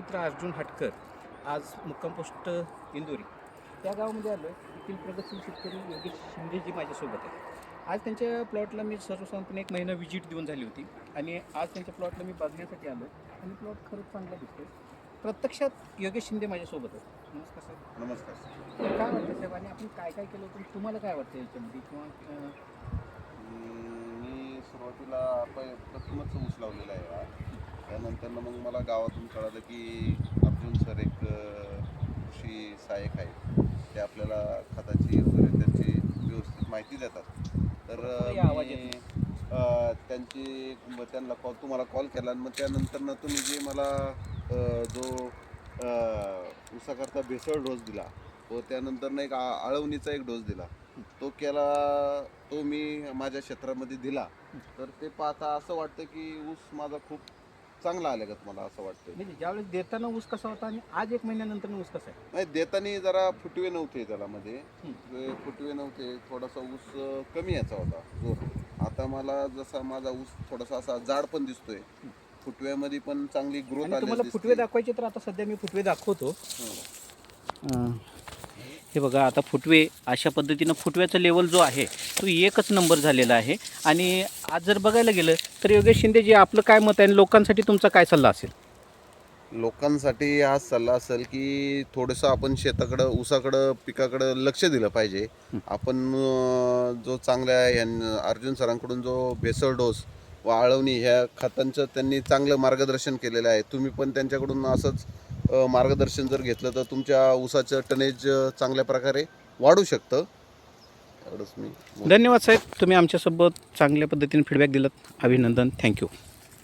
मित्र अर्जुन हटकर आज मुक्काम पोस्ट इंदोरी त्या गावामध्ये आलो आहे. येथील प्रगतशील शेतकरी योगेश शिंदेजी माझ्यासोबत आहे. आज त्यांच्या प्लॉटला मी सर्वसाधारणपणे 1 महिना व्हिजिट देऊन झाली होती आणि आज त्यांच्या प्लॉटला मी बघण्यासाठी आलो आणि प्लॉट खरंच चांगला दिसतो. प्रत्यक्षात योगेश शिंदे माझ्यासोबत आहे. नमस्कार सर. नमस्कार. तर काय वाटतं साहेब आणि आपण काय काय केलं होतं तुम्हाला काय वाटतं याच्यामध्ये किंवा मी सुरुवातीला प्रथमच ऊस लावलेला आहे हा. त्यानंतर मग मला गावातून कळालं की अर्जुन सर एक कृषी सहाय्यक आहेत. ते आपल्याला खताची वगैरे त्यांची व्यवस्थित माहिती देतात. तर त्यांना तुम्हाला कॉल केला आणि मग त्यानंतर तुम्ही जे मला जो ऊसाकरता भेसळ डोस दिला व त्यानंतर एक आळवणीचा एक डोस दिला तो मी माझ्या क्षेत्रामध्ये दिला. तर ते पाहता असं वाटतं की ऊस माझा खूप चांगला आले का तुम्हाला असं वाटतं. म्हणजे ज्यावेळेस देताना ऊस कसा होता आणि आज 1 महिन्यानंतर ऊस कसा आहे? नाही, देताना जरा फुटवे नव्हते त्याला, मध्ये फुटवे नव्हते, थोडासा ऊस कमी याचा होता जोर. आता मला जसा माझा ऊस थोडासा असा जाड पण दिसतोय, फुटव्यामध्ये पण चांगली ग्रोथ आली. तुम्हाला फुटवे दाखवायचे तर आता सध्या मी फुटवे दाखवतो. हे बघा, आता फुटवे अशा पद्धतीनं फुटव्याचा लेवल जो आहे तो एकच नंबर झालेला आहे. आणि आज जर बघायला गेलं तर योगेश शिंदे जी आपलं काय मत आहे आणि लोकांसाठी तुमचा काय सल्ला असेल? लोकांसाठी हा सल्ला असेल की थोडंसं आपण शेताकडं, ऊसाकडं, पिकाकडं लक्ष दिलं पाहिजे. आपण जो चांगल्या अर्जुन सरांकडून जो भेसळ डोस व आळवणी ह्या खतांचं त्यांनी चांगलं मार्गदर्शन केलेलं आहे. तुम्ही पण त्यांच्याकडून असंच मार्गदर्शन जर घेतलं तर तुमच्या ऊसाचं टनेज चांगल्या प्रकारे वाढू शकतं. एवढंच मी. धन्यवाद साहेब, तुम्ही आमच्यासोबत चांगल्या पद्धतीने फीडबॅक दिलात. अभिनंदन. थँक्यू.